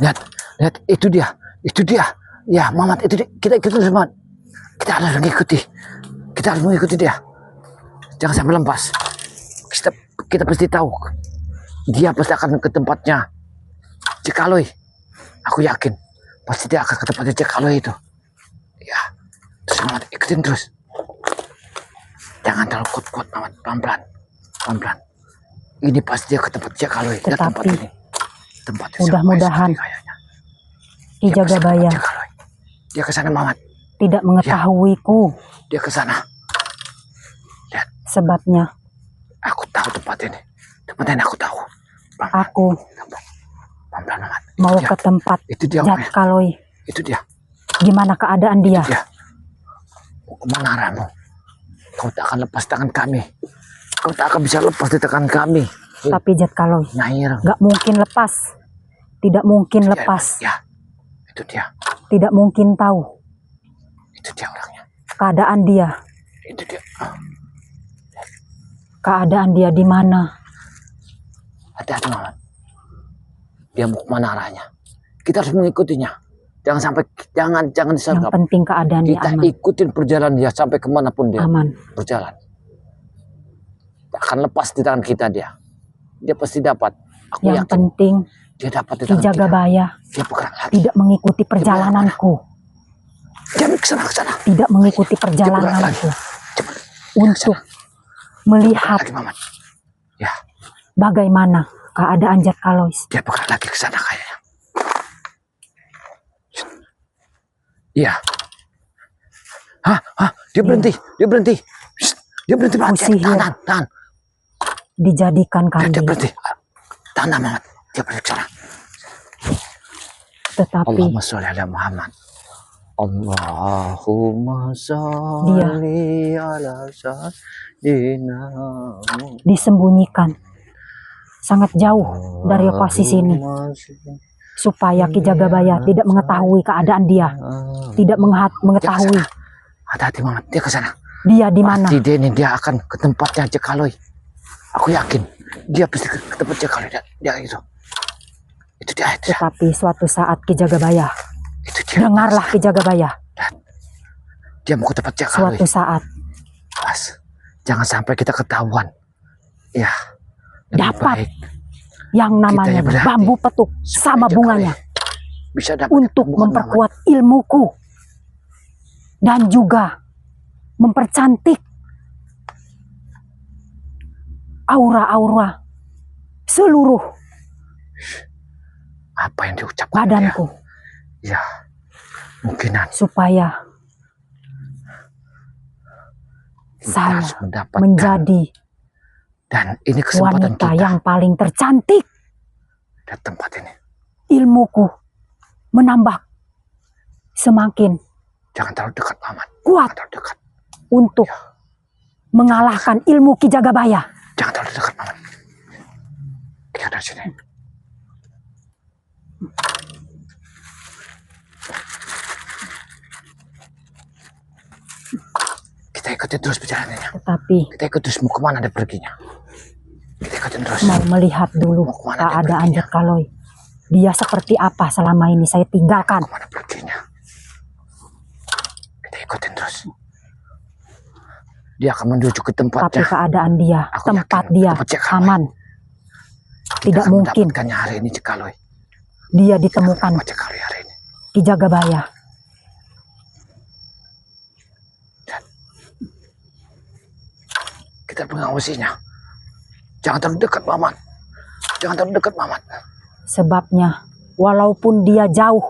Lihat, lihat, itu dia. Ya, Mamat, itu dia. Kita ikuti Mamat. Kita harus mengikuti dia. Jangan sampai lepas. Kita pasti tahu. Dia pasti akan ke tempatnya Cikaloi. Aku yakin pasti dia akan ke tempatnya Cikaloi itu. Ya, terus Mamat ikutin terus. Jangan terlalu kuat-kuat, Mamat. Pelan-pelan. Ini pasti dia ke tempat Cikaloi. Tetapi tempat ini. Mudah-mudahan Ki Jagabaya dia ke sana, Mamat. tidak mengetahuiku. Dia ke sana. Lihat. Sebabnya Aku tahu tempat ini. Aku tahu. Aku Pelan-pelan, Mamat. mau ke tempat Jatkaloi. Itu dia. Gimana keadaan dia? Mau kemana arahmu? Kau tak akan lepas tangan kami. Kau tak akan bisa lepas di tangan kami. Tapi Jatkaloi gak mungkin lepas. Tidak mungkin lepas. Ya, itu dia. Tidak mungkin tahu. Itu dia orangnya. Keadaan dia. Itu dia. Keadaan dia di mana? Hati-hati, Mamat. Dia mau kemana arahnya? Kita harus mengikutinya. Jangan sampai, jangan disergap. Yang penting keadaan dia aman. Kita ikutin perjalanan dia sampai kemanapun dia berjalan. Tak akan lepas di tangan kita dia. Dia pasti dapat. Aku yang yakin. Penting dia dapat di Ki Jagabaya tidak mengikuti perjalananku. Jangan kesana. Tidak mengikuti perjalananku untuk melihat ya, bagaimana keadaan Jatkaloi. Dia bergerak lagi ke sana kayaknya. Iya. Dia berhenti. Dia berhenti. Tahan. Dijadikan kambing. Dia berhenti. Tahan, Mamat. Dia berhenti ke sana. Tetapi Allahumma sholli ala Muhammad. Allahumma sholli ala sayyidina. Disembunyikan sangat jauh dari lokasi sini supaya Ki Jagabaya tidak mengetahui keadaan dia, tidak mengetahui. Hati-hati, Mamat. Dia ke sana. Dia di mana? Dia akan ke tempatnya Cikaloi. Aku yakin dia pasti ke tempat Cikaloi. Dia itu. Itu dia. Tetapi suatu saat Ki Jagabaya, dengarlah Ki Jagabaya. Dia mau ke tempat Cikaloi. Suatu saat. Jangan sampai kita ketahuan. Ya. Dapat yang namanya bambu petuk sama bunganya bisa dapat untuk memperkuat ilmuku dan juga mempercantik aura-aura seluruh apa yang diucapkan badanku. Ya, mungkinan supaya saya menjadi dan ini kesempatan wanita kita yang paling tercantik di tempat ini. Ilmuku menambah semakin jangan terlalu dekat, Mamat. Kuat terlalu dekat untuk mengalahkan ilmu Ki Jagabaya. Jangan terlalu dekat, Mamat. Kita dari sini. Kita ikutin terus perjalanannya. Tetapi kita ikut terus, mau kemana dia perginya? Kita ikutin terus. Mau melihat dulu keadaan Jatkaloi. Dia seperti apa selama ini saya tinggalkan. Kemana perginya? Kita ikutin terus. Dia akan menuju ke tempatnya. Tapi keadaan dia, tempat dia aman. Tidak mungkin hari ini Cikaloi. Dia ditemukan hari ini. Ki Jagabaya. Kita mengawasinya. Jangan terlalu dekat, Mamat. Jangan terlalu dekat, Mamat. Sebabnya, walaupun dia jauh,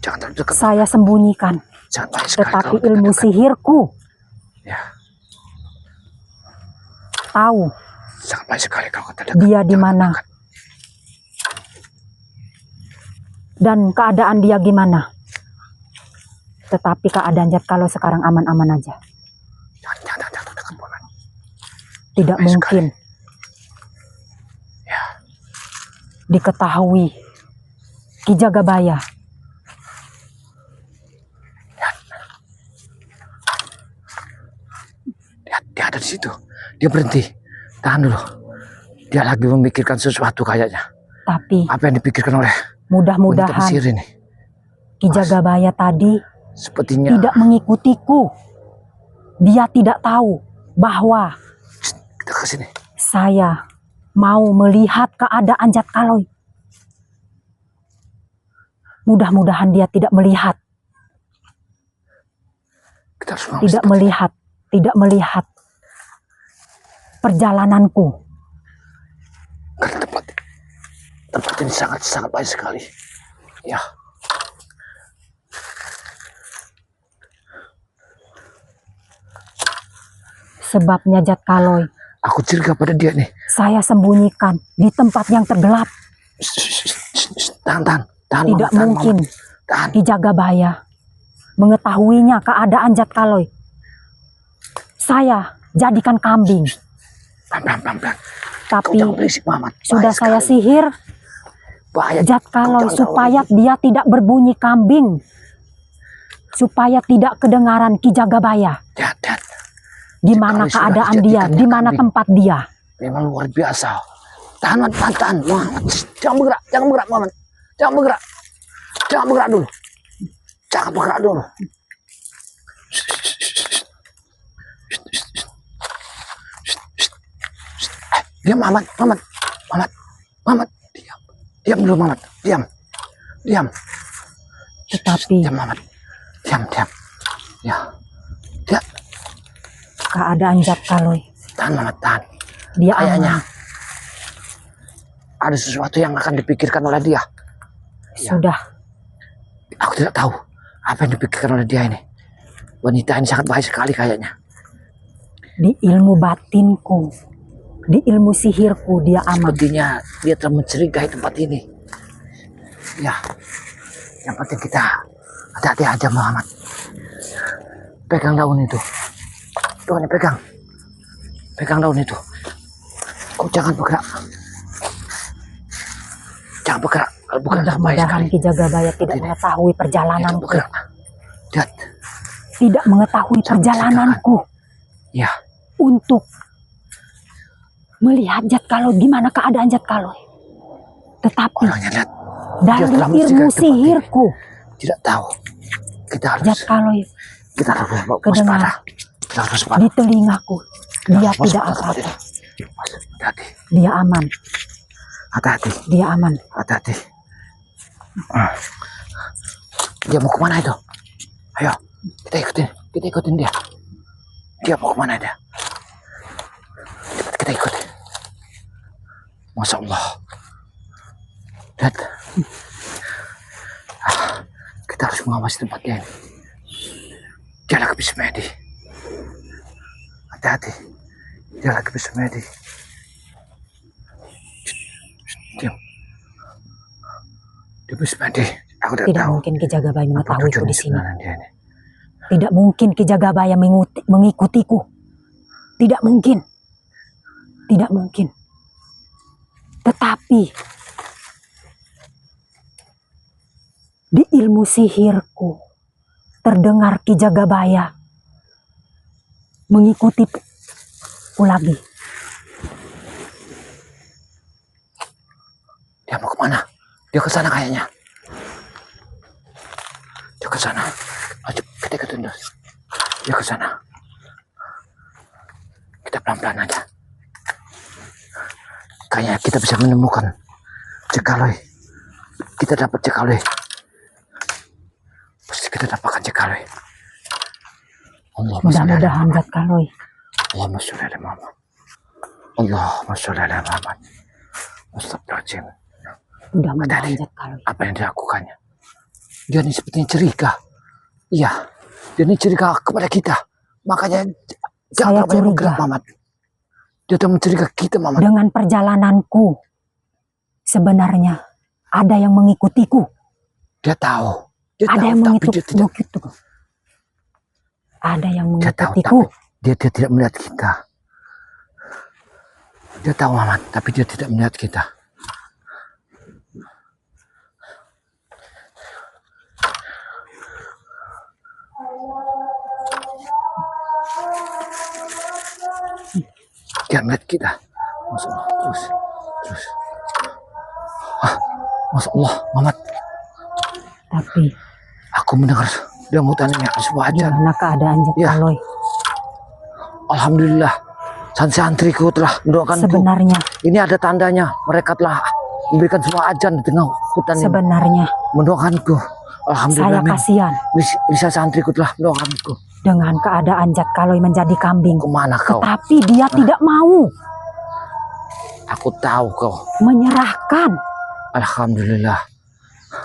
jangan terlalu dekat. Saya sembunyikan. Tetapi ilmu sihirku, tahu sekali kalau dia di mana dan keadaan dia gimana. Tetapi keadaan Jatkaloi sekarang aman-aman aja. Tidak mungkin diketahui Ki Jagabaya. Dia ada di situ. Dia berhenti. Tahan dulu. Dia lagi memikirkan sesuatu kayaknya. Tetapi apa yang dipikirkan oleh wanita mudah-mudahan Mesir ini. Ki Jagabaya tadi Sepertinya tidak mengikutiku. Dia tidak tahu bahwa kita ke sini. saya mau melihat keadaan Jatkaloy. Mudah-mudahan dia tidak melihat. Kita harus Tidak melihat perjalananku. Karena tempat ini sangat baik sekali. Ya. Sebabnya Jatkaloy, Aku curiga pada dia nih. saya sembunyikan di tempat yang tergelap. Tahan. Tidak mungkin Tahan. Ki Jagabaya mengetahuinya keadaan Jatkaloy. Saya jadikan kambing. Pelan. Tapi Kau jangan berisik, Mamat. sudah saya sihir Bahaya. Jatkaloy Kau jangan supaya terlalu- dia tidak berbunyi kambing. Supaya tidak kedengaran Ki Jagabaya. Lihat. Di mana Jatkaloy sudah keadaan dia, dijadikannya di mana kambing. tempat dia. Memang luar biasa. Tahan. Mamat. Jangan bergerak, Mamat. Jangan bergerak dulu. Diam, Mamat. Diam dulu, Mamat. Diam. Tetapi Diam, Mamat. Diam. Ya. keadaan Jatkaloy, Tahan, Mamat. Tahan. dia Kayaknya aman. ada sesuatu yang akan dipikirkan oleh dia. Sudah. Aku tidak tahu apa yang dipikirkan oleh dia ini. Wanita ini sangat baik sekali kayaknya. Di ilmu batinku, di ilmu sihirku dia aman. Sepertinya dia telah mencurigai tempat ini. Ya, yang penting kita hati-hati aja, Muhammad. Pegang daun itu. Tuh, ini pegang. Pegang daun itu. Kau jangan bergerak. Kalau bukan bahaya Mudah-mudahan sekali. Ki Jagabaya tidak mengetahui Jangan perjalananku. bergerak. Lihat. Tidak mengetahui Jangan perjalananku Ya, untuk melihat Jatkaloy, gimana keadaan Jatkaloy. Tetapi orangnya lihat. dari telah ilmu mencurigai tempat ini. sihirku, Tidak tahu. Kita harus Jatkaloy waspada. Kita harus waspada. di telingaku, dia Waspada tidak tempat apa-apa. ini. Hati-hati. Dia aman, Hati-hati. dia aman. Hati-hati. Dia mau kemana itu? Ayo, kita ikutin dia. Dia mau kemana dia? Cepat kita ikutin. Masya Allah. Lihat. Kita harus mengawasi tempatnya ini. Dia lagi bersemedi. Hati-hati. Dia lagi bersemedi. Diam. Dia bersemedi. Aku tidak Tidak tahu. mungkin Ki Jagabaya Apa mengetahuiku tujuan di sini. sebenarnya dia ini. Tidak mungkin Ki Jagabaya mengikutiku. Tidak mungkin. Tidak mungkin. Tetapi di ilmu sihirku terdengar Ki Jagabaya mengikutiku lagi. Dia mau kemana? Dia ke sana kayaknya. Dia ke sana. Ayo kita ikutin terus. Dia ke sana. Kita pelan-pelan aja. Kayaknya kita bisa menemukan Jatkaloy. Kita dapat Jatkaloy. Pasti kita dapatkan Jatkaloy. Mudah-mudahan Jatkaloy. Allahumma sholli ala Muhammad. Allahumma sholli ala Muhammad. Astagfirullahaladzim. Mudah-mudahan Hati-hati. Jatkaloy. Apa yang dilakukannya? Dia ini sepertinya curiga. Iya, dia ini curiga kepada kita. Makanya Saya jangan banyak curiga. bergerak, Mamat. Dia telah mencuriga kita, Mamat. Dengan perjalananku, sebenarnya ada yang mengikutiku. Dia tahu. Dia Ada tahu, yang tapi dia tidak. mengikutiku. Ada yang Dia tahu, mengikutiku. tapi dia tidak melihat kita. Dia tahu, Mamat, tapi dia tidak melihat kita. Dia melihat kita. Masya Allah. Terus. Masya Allah, Mamat. Tapi Aku mendengar dalam hutan ini ada sebuah ajan. gimana keadaan Jek Ya. Kaloy? Alhamdulillah, santriku telah mendoakanku. Sebenarnya, Ini ada tandanya. Mereka telah memberikan sebuah ajan di tengah hutan ini. sebenarnya Mendoakanku. Alhamdulillah. saya kasihan Bisa santriku telah mendoakanku. dengan keadaan Jek Kaloy menjadi kambing. Kemana kau? Tetapi dia tidak mau Aku tahu kau. menyerahkan Alhamdulillah.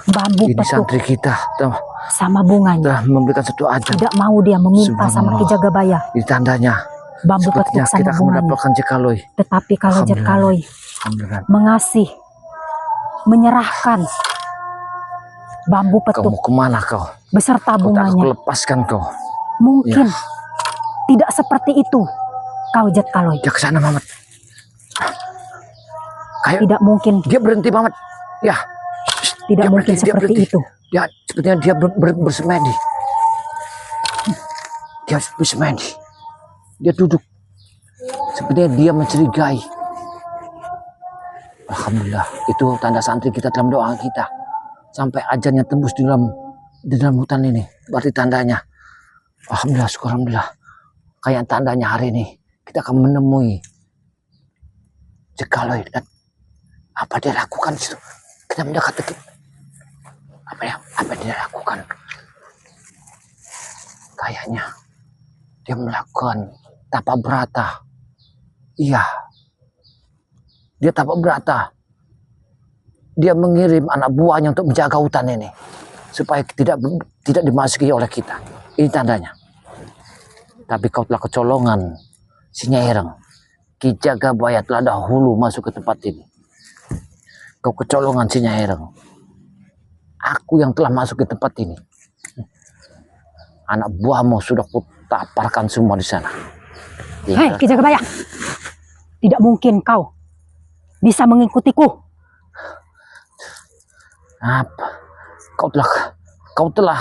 bambu Ini petuk santri kita telah sama bunganya. memberikan satu ajan. Tidak mau dia meminta sama Subhanallah. Ki Jagabaya Ini tandanya. bambu Sepertinya petuk kita sama akan bunganya. mendapatkan Jekaloi. Tetapi kalau Jek Kaloy Alhamdulillah. mengasih, menyerahkan bambu Kau petuk mau kemana kau? beserta Kau tak aku bunganya, lepaskan kau. mungkin tidak seperti itu kau Jek Kaloy. Ya ke sana Mamat. Kayak Tidak mungkin, dia berhenti Mamat. Ya. tidak Dia mungkin berhenti, dia seperti berhenti. itu. Ya, sepertinya dia bersemedi. Dia bersemedi. Dia duduk. Sepertinya dia mencurigai. Alhamdulillah, itu tanda santri kita dalam doa kita. Sampai ajannya tembus di dalam hutan ini. Berarti tandanya. Alhamdulillah, syukur alhamdulillah. Kayak tandanya hari ini kita akan menemui Jekaloi dan apa dia lakukan di situ. Kita mendekat dekat. Apa dia lakukan? Kayaknya dia melakukan tapa berata. Iya. Dia tapa berata. Dia mengirim anak buahnya untuk menjaga hutan ini supaya tidak dimasuki oleh kita. Ini tandanya. Tapi kau telah kecolongan, si Nyai Ireng. Ki Jagabaya telah dahulu masuk ke tempat ini. Kau kecolongan si Nyai Ireng. Aku yang telah masuk ke tempat ini. Anak buahmu sudah kutaparkan semua di sana. Hei Ki Jagabaya, tidak mungkin kau bisa mengikutiku. Apa? Kau telah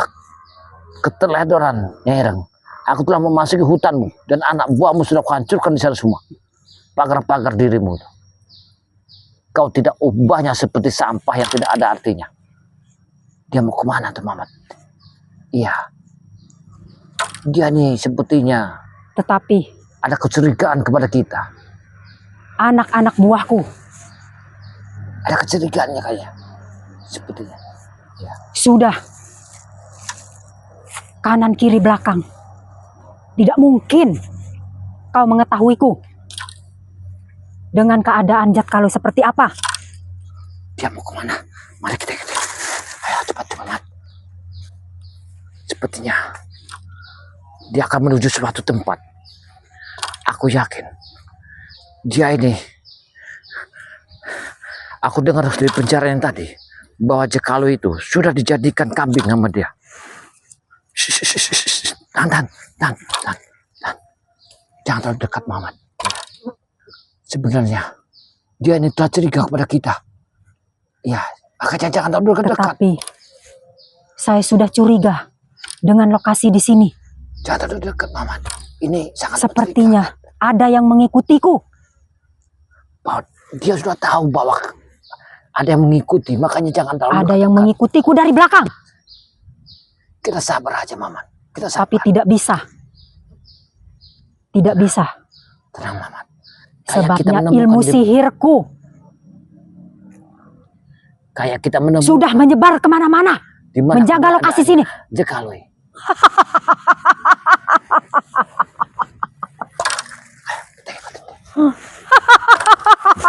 keteledoran, Nyai Ireng. Aku telah memasuki hutanmu dan anak buahmu sudah kuhancurkan di sana semua. Pagar-pagar dirimu. Kau tidak ubahnya seperti sampah yang tidak ada artinya. Dia mau kemana tuh Mamat? Iya. Dia nih sepertinya Tetapi ada kecurigaan kepada kita. anak-anak buahku Ada kecurigaannya kayaknya. Sepertinya. Ya. sudah kanan kiri belakang. Tidak mungkin kau mengetahuiku dengan keadaan Jek Kaloy seperti apa. Dia mau kemana? Mari kita. Ayo cepat Mamat. Sepertinya dia akan menuju suatu tempat. Aku yakin dia ini. Aku dengar dari pencarian tadi bahwa Jekaloi itu sudah dijadikan kambing sama dia. Tahan. Jangan terlalu dekat Mamat. Sebenarnya dia ini telah curiga kepada kita. Ya, makanya jangan terlalu dekat. Tetapi saya sudah curiga dengan lokasi di sini. Jangan terlalu dekat Mamat. Ini sangat Sepertinya ada yang mengikutiku. bahwa dia sudah tahu bahwa ada yang mengikuti, makanya jangan terlalu Ada dekat. yang mengikutiku dari belakang. Kita sabar aja Mamat. Kita sabar. Tapi tidak bisa. Tidak bisa. Tenang Mamat. Kayak kita Sebabnya menemukan ilmu dia- sihirku Kayak kita menemukan sudah menyebar kemana-mana. di mana Menjaga lokasi sini. Jekaloi.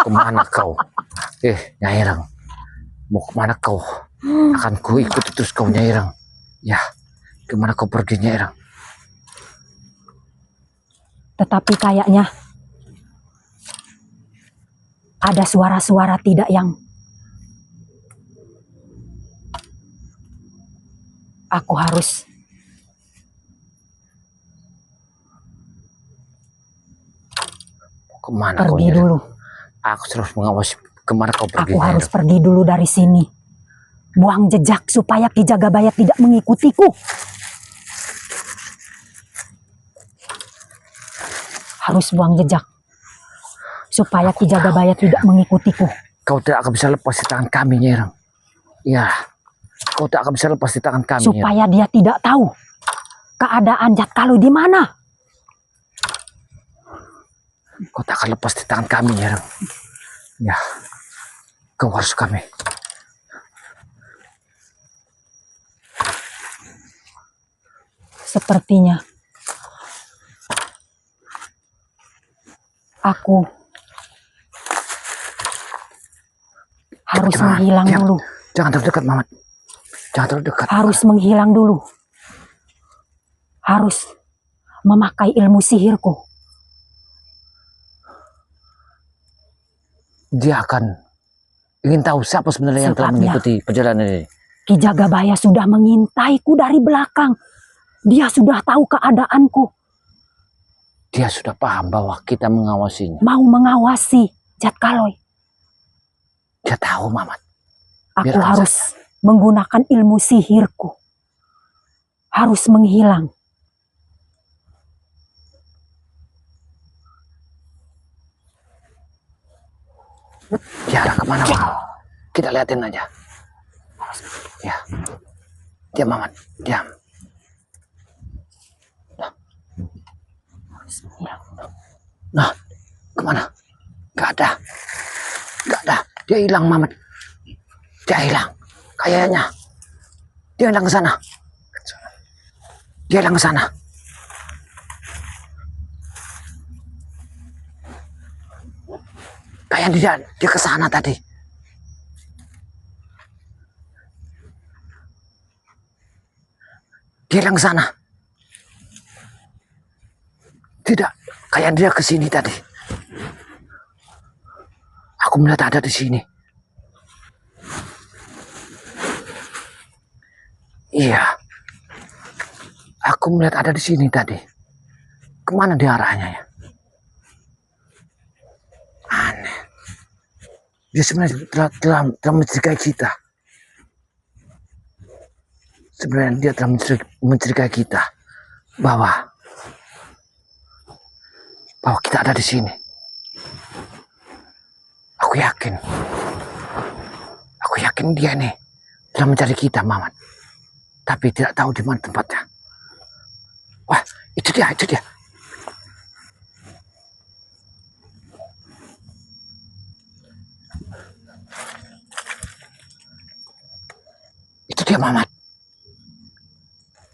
Kemana kau? Nyai Ireng. Mau kemana kau? Akan ku ikuti terus kau Nyai Ireng. Ya, kemana kau pergi Nyai Ireng? Tetapi kayaknya ada suara-suara tidak yang aku harus Kemana kau pergi Nyai Ireng? dulu. Aku terus mengawasi kemana kau pergi Aku Nyai harus Ireng. pergi dulu dari sini. Buang jejak supaya Ki Jagabaya tidak mengikutiku. Harus buang jejak supaya Ki Jagabaya tidak mengikutiku. Kau tidak akan bisa lepas di tangan kami Nyai Ireng. Ya, kau tak akan bisa lepas di tangan kami. Supaya dia tidak tahu keadaan Jat Kaloy di mana. Kau tak akan lepas di tangan kami, Nyereng. Ya, kau harus kami. Sepertinya aku harus menghilang dulu. Jangan terdekat, Mamat. Jangan terdekat. Harus menghilang dulu. Harus memakai ilmu sihirku. Dia akan ingin tahu siapa sebenarnya yang telah mengikuti perjalanan ini. Ki Jagabaya sudah mengintaiku dari belakang. Dia sudah tahu keadaanku. Dia sudah paham bahwa kita mengawasinya. Mau mengawasi Jat Kaloy. Dia tahu, Mamat. Aku harus menggunakan ilmu sihirku. Harus menghilang. Dia arah kemana, Pak? Kita liatin aja. Ya. Diam, Mamat. Diam. Nah, kemana? Gak ada. Gak ada. Dia hilang, Mamat. Dia hilang. Kayaknya. Dia hilang ke sana. Dia hilang ke sana. Kayaknya dia ke sana tadi. Dia hilang ke sana. Tidak, kayak dia ke sini tadi. Aku melihat ada di sini. Iya. Aku melihat ada di sini tadi. Kemana dia arahnya ya? Aneh. Dia sebenarnya telah mencurigai kita. Sebenarnya dia telah mencurigai kita bahwa kita ada di sini. Aku yakin dia nih telah mencari kita, Mamat. Tapi tidak tahu di mana tempatnya. Wah, itu dia. Itu dia, Mamat.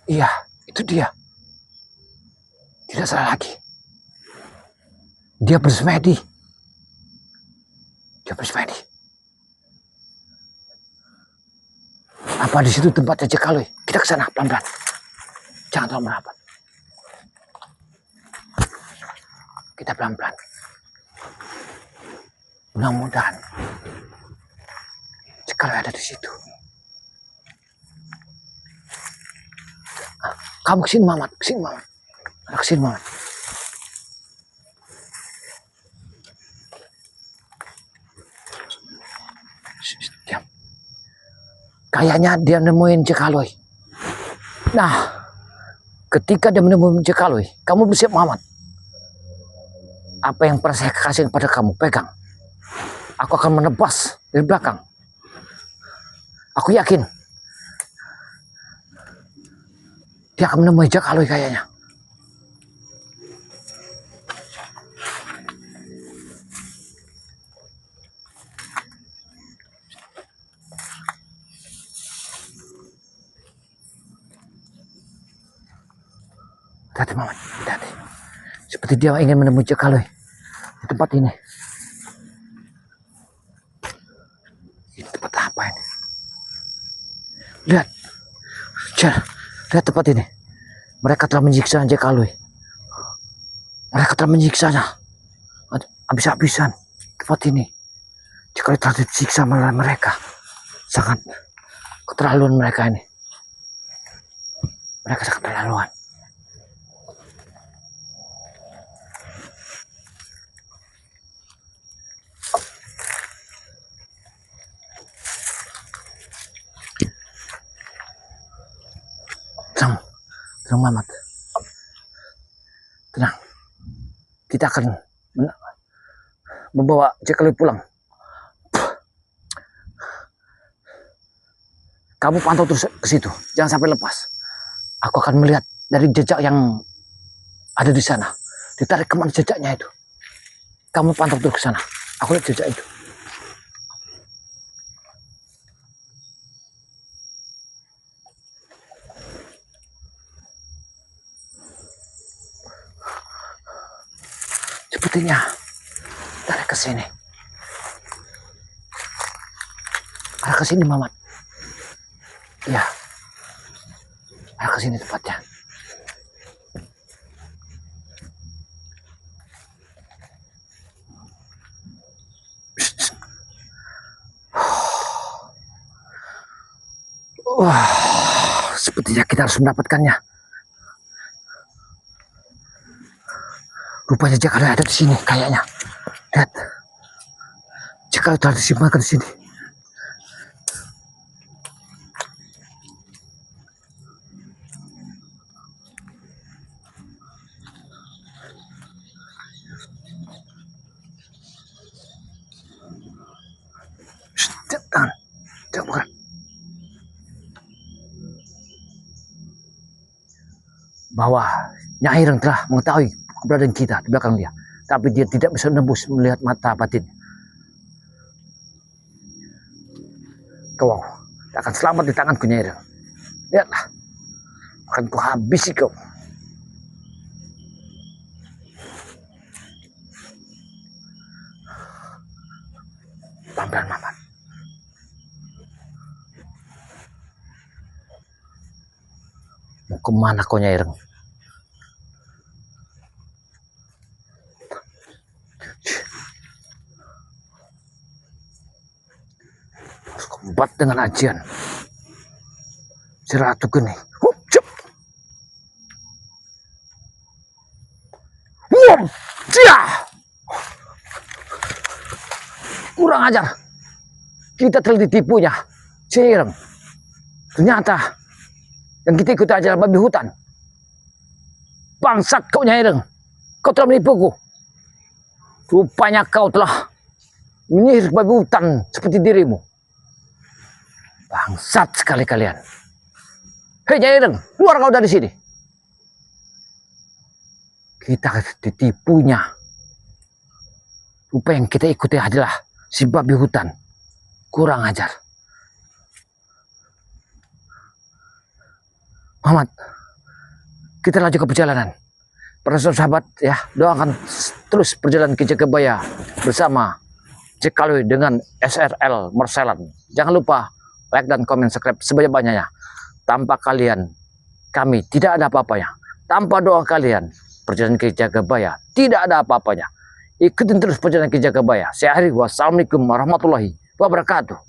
Iya, itu dia. Tidak salah lagi. Dia bersemedi. Apa di situ tempatnya Jat Kaloy? Kita ke sana pelan-pelan. Jangan terlalu merapat. Kita pelan-pelan. Mudah-mudahan Jat Kaloy ada di situ. Kamu kesini, Mamat. Kesini, Mamat. Diam. Kayaknya dia nemuin Jat Kaloy. Nah, ketika dia menemukan Jat Kaloy, kamu bersiap, Mamat. Apa yang pernah saya kasih kepada kamu, pegang. Aku akan menebas dari belakang. Aku yakin dia akan menemui Jat Kaloy kayaknya. Hati-hati, Mamat. Hati-hati. Seperti dia ingin menemui Jat Kaloy di tempat ini. Ini tempat apa ini? Lihat. Lihat tempat ini. Mereka telah menyiksa Jat Kaloy. Mereka telah menyiksanya. Habis-habisan tempat ini. Jat Kaloy telah disiksa oleh mereka. Sangat keterlaluan mereka ini. Mereka sangat keterlaluan. Tenang, Mamat. Tenang. Kita akan membawa Jat Kaloy pulang. Kamu pantau terus ke situ, jangan sampai lepas. Aku akan melihat dari jejak yang ada di sana. Ditarik kemana jejaknya itu? Kamu pantau terus ke sana. Aku lihat jejak itu. Sepertinya tarik ke sini. Arah ke sini, Mamat. Ya, arah ke sini tepatnya. Wah, sepertinya kita harus mendapatkannya. Rupanya Jakarta ada di sini, kayaknya. Lihat, Jakarta telah disimpan di sini. Jangan, jangan bukan. Bahwa Nyai Ireng telah mengetahui keberadaan kita di belakang dia, tapi dia tidak bisa menembus melihat mata batin. Kau akan selamat di tanganku, Nyai Ireng. Lihatlah, akan kuhabisi kau. Pelan-pelan, Mamat. Mau kemana kau, Nyai Ireng? Harus kombat dengan ajian si Ratu Geni. Kurang ajar. Kita telah ditipunya, Nyai Ireng. Ternyata yang kita ikuti adalah babi hutan. Bangsat kau, Nyai Ireng. Kau telah menipuku. Rupanya kau telah menyihir babi hutan seperti dirimu. Bangsat sekali kalian. Hei Nyai Ireng, keluar kau dari sini. Kita ditipunya. Rupa yang kita ikuti adalah si babi hutan. Kurang ajar. Muhammad, kita lanjut ke perjalanan. Para sahabat ya, doakan terus perjalanan ke Jagabaya bersama Cek Kaloy dengan SRL Marcelan. Jangan lupa like dan komen, subscribe sebanyak-banyaknya. Tanpa kalian, kami tidak ada apa-apanya. Tanpa doa kalian, perjalanan ke Jagabaya tidak ada apa-apanya. Ikutin terus perjalanan ke Jagabaya. Saya akhiri, wassalamualaikum warahmatullahi wabarakatuh.